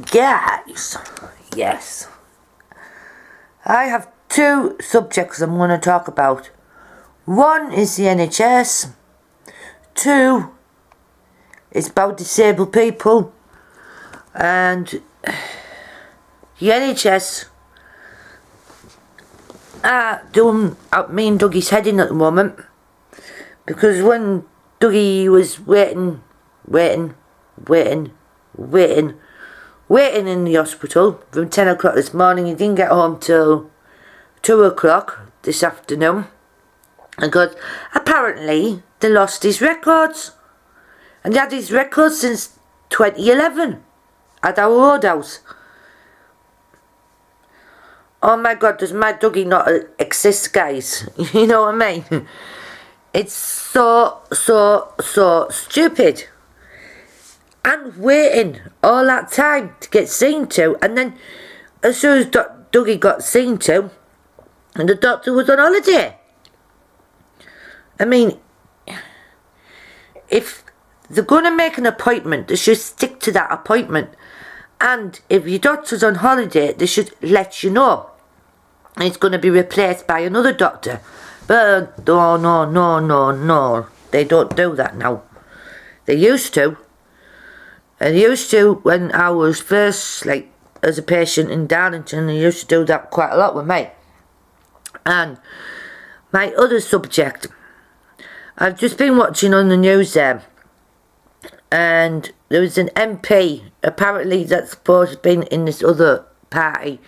Guys, yes, I have two subjects I'm going to talk about. One is the NHS. Two is about disabled people. And the NHS are doing me and Dougie's head in at the moment. Because when Dougie was waiting in the hospital from 10 o'clock this morning, he didn't get home till 2 o'clock this afternoon, because apparently they lost his records, and they had his records since 2011 at our old house. Oh my God, does my Dougie not exist, guys? You know what I mean? It's so stupid. And waiting all that time to get seen to, and then as soon as Dougie got seen to, and the doctor was on holiday. I mean, if they're going to make an appointment, they should stick to that appointment. And if your doctor's on holiday, they should let you know. And it's going to be replaced by another doctor. But no. They don't do that now. They used to. And they used to when I was first, like, as a patient in Darlington. They used to do that quite a lot with me. And my other subject, I've just been watching on the news there, and there was an MP, apparently that's supposed to have been in this other party,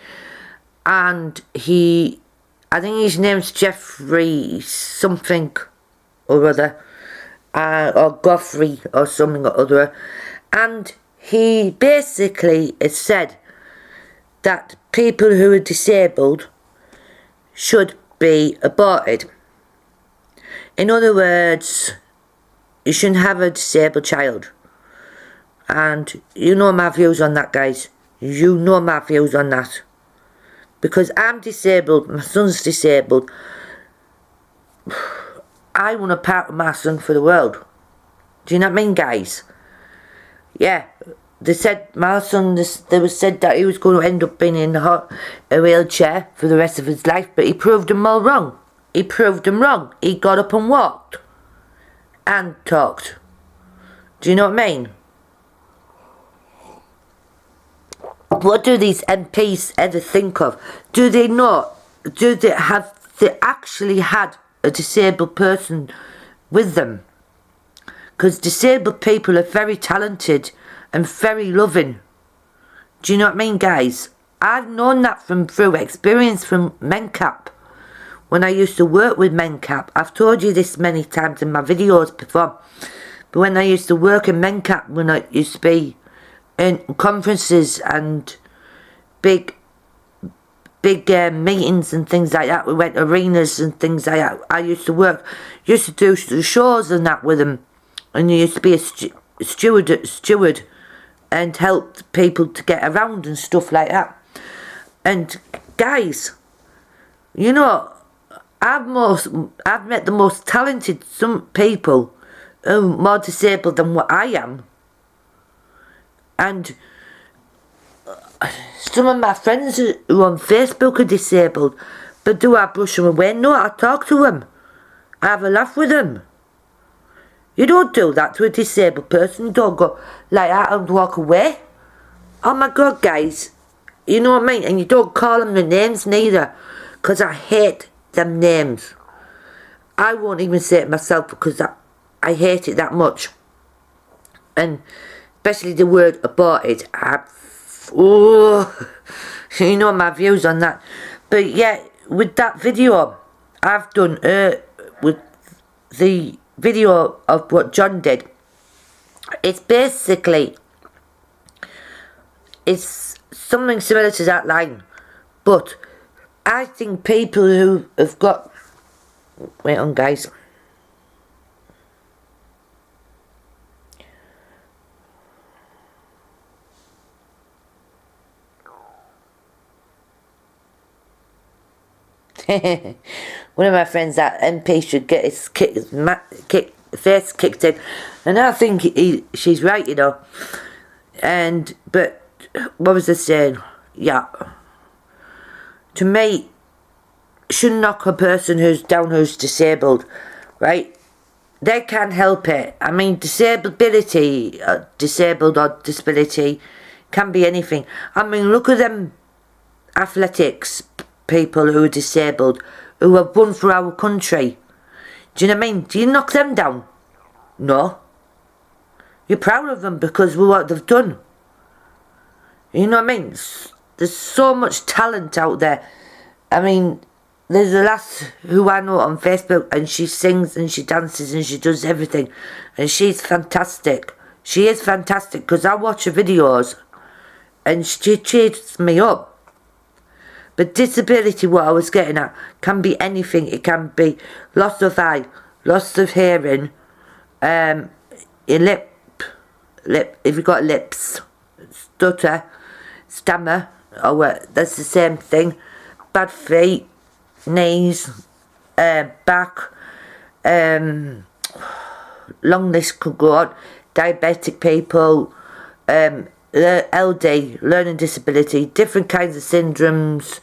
and I think his name's Jeffrey something or other, or Godfrey or something or other, and he basically has said that people who are disabled should be aborted. In other words, you shouldn't have a disabled child. And you know my views on that, guys. You know my views on that. Because I'm disabled, my son's disabled. I want to part with my son for the world. Do you know what I mean, guys? Yeah, they said my son, they was said that he was going to end up being in a wheelchair for the rest of his life, but he proved them all wrong. He proved them wrong. He got up and walked. And talked. Do you know what I mean? What do these MPs ever think of? Do they know? Have they actually had a disabled person with them? Because disabled people are very talented and very loving. Do you know what I mean, guys? I've known that through experience from MenCap. When I used to work with MenCap, I've told you this many times in my videos before, but when I used to work in MenCap, when I used to be in conferences and big meetings and things like that, we went to arenas and things like that, I used to do shows and that with them, and you used to be a steward and help people to get around and stuff like that. And guys, you know, I've met the most talented some people who are more disabled than what I am. And some of my friends who on Facebook are disabled, but do I brush them away? No, I talk to them. I have a laugh with them. You don't do that to a disabled person. You don't go like that and walk away. Oh my God, guys. You know what I mean? And you don't call them the names neither, because I hate them names. I won't even say it myself because I hate it that much. And especially the word aborted. You know my views on that. But yeah, with that video I've done with the video of what John did, it's basically, it's something similar to that line, but I think people who have got, wait on guys, one of my friends, that MP should get his face kicked in, and I think she's right, you know. But what was I saying? Yeah. To me, shouldn't knock a person who's disabled, right? They can't help it. I mean, disability, disabled or disability, can be anything. I mean, look at them athletics people who are disabled, who have won for our country. Do you know what I mean? Do you knock them down? No. You're proud of them because of what they've done. You know what I mean? There's so much talent out there. I mean, there's a lass who I know on Facebook, and she sings and she dances and she does everything, and she's fantastic. She is fantastic because I watch her videos and she cheers me up. But disability, what I was getting at, can be anything. It can be loss of eye, loss of hearing, your lip, if you've got lips, stutter, stammer, or what, that's the same thing. Bad feet, knees, back, long list could go on. Diabetic people, LD, learning disability, different kinds of syndromes,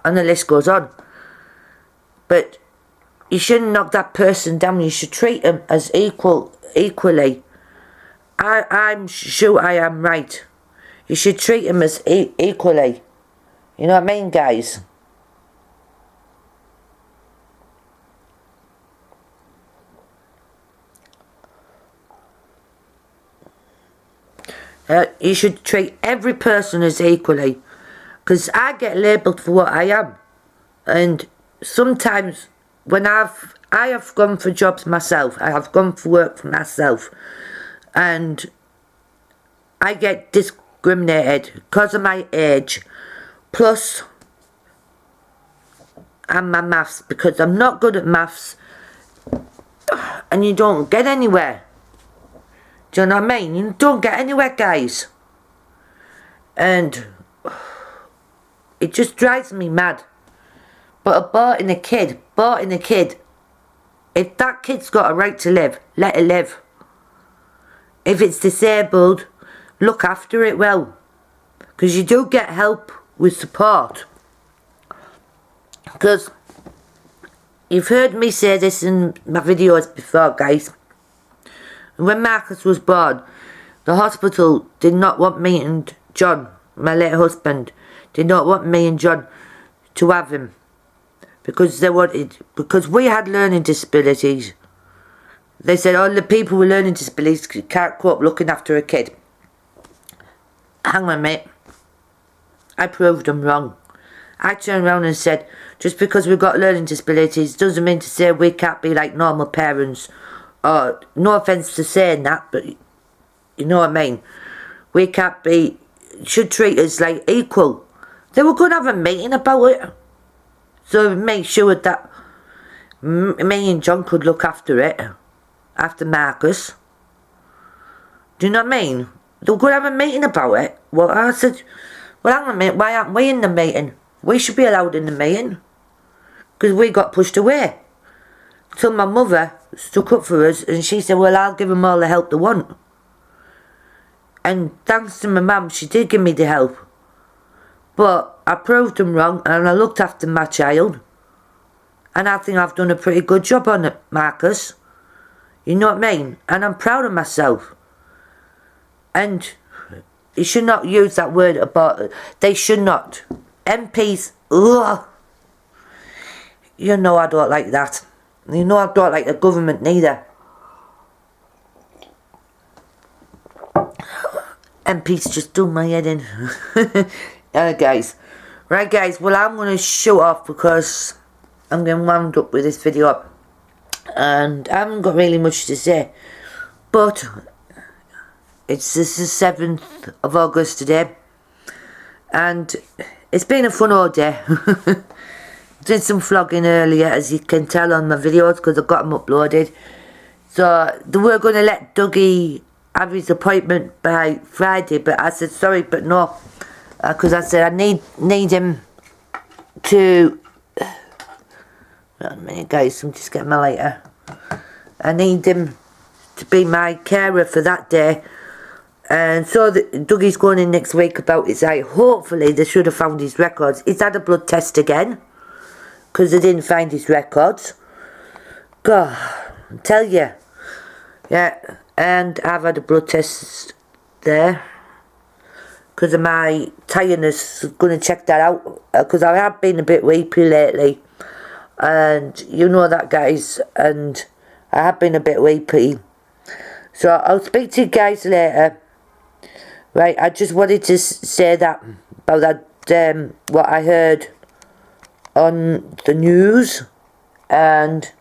and the list goes on. But you shouldn't knock that person down. You should treat them as equally. I'm sure I am right. You should treat them as equally. You know what I mean, guys? You should treat every person as equally, because I get labelled for what I am, and sometimes when I have gone for jobs myself, I have gone for work for myself, and I get discriminated because of my age, plus and my maths, because I'm not good at maths, and you don't get anywhere. Do you know what I mean? You don't get anywhere, guys. And it just drives me mad. But aborting a kid, if that kid's got a right to live, let it live. If it's disabled, look after it well. Because you do get help with support. Because you've heard me say this in my videos before, guys. When Marcus was born, the hospital did not want me and John, my late husband, did not want me and John to have him. Because we had learning disabilities. They said, oh, the people with learning disabilities can't cope looking after a kid. Hang on, mate. I proved them wrong. I turned around and said, just because we've got learning disabilities doesn't mean to say we can't be like normal parents. Oh, no offence to saying that, but you know what I mean. We can't be, should treat us like equal. They were going to have a meeting about it. So make sure that me and John could look after it. After Marcus. Do you know what I mean? They were going to have a meeting about it. Well, I said, well, hang on a minute, why aren't we in the meeting? We should be allowed in the meeting. Because we got pushed away. So my mother stuck up for us, and she said, well, I'll give them all the help they want. And thanks to my mum, she did give me the help. But I proved them wrong, and I looked after my child. And I think I've done a pretty good job on it, Marcus. You know what I mean? And I'm proud of myself. And you should not use that word about, they should not. MPs, ugh. You know I don't like that. You know I don't like the government neither. MPs just do my head in. Guys. Right, guys. Well, I'm going to show off because I'm getting wound up with this video. And I haven't got really much to say. But this is the 7th of August today. And it's been a fun all day. Did some vlogging earlier, as you can tell on my videos, because I've got them uploaded. So they were going to let Dougie have his appointment by Friday, but I said sorry, but no, because I said I need him to. Wait a minute, guys, I'm just getting my lighter. I need him to be my carer for that day, And so Dougie's going in next week about his eye. Hopefully they should have found his records. He's had a blood test again, because they didn't find his records. God, I tell you. Yeah, and I've had a blood test there, because of my tiredness. Going to check that out, because I have been a bit weepy lately. And you know that, guys, and I have been a bit weepy. So I'll speak to you guys later. Right, I just wanted to say that about that, what I heard on the news, and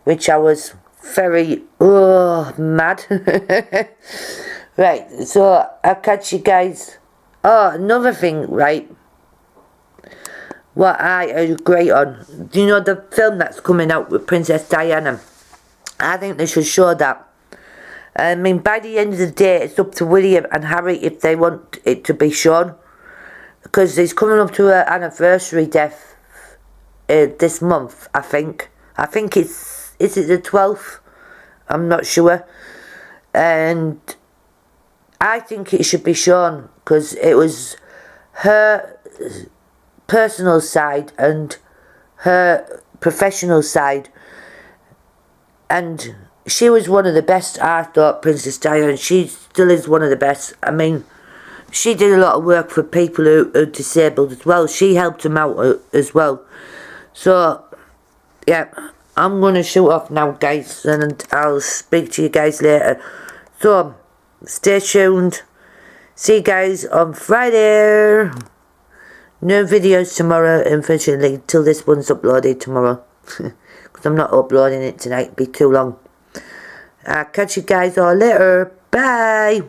which I was very mad. Right, so I'll catch you guys. Oh, another thing, right, what I agree on. Do you know the film that's coming out with Princess Diana? I think they should show that. I mean, by the end of the day, it's up to William and Harry if they want it to be shown. Because he's coming up to her anniversary death this month, I think. I think is it the 12th? I'm not sure. And I think it should be shown, because it was her personal side and her professional side. And she was one of the best, I thought, Princess Diana. She still is one of the best. I mean, she did a lot of work for people who are disabled as well. She helped them out as well. So, yeah, I'm going to shoot off now, guys, and I'll speak to you guys later. So, stay tuned. See you guys on Friday. No videos tomorrow, unfortunately, till this one's uploaded tomorrow. Because I'm not uploading it tonight, it'd be too long. I'll catch you guys all later. Bye.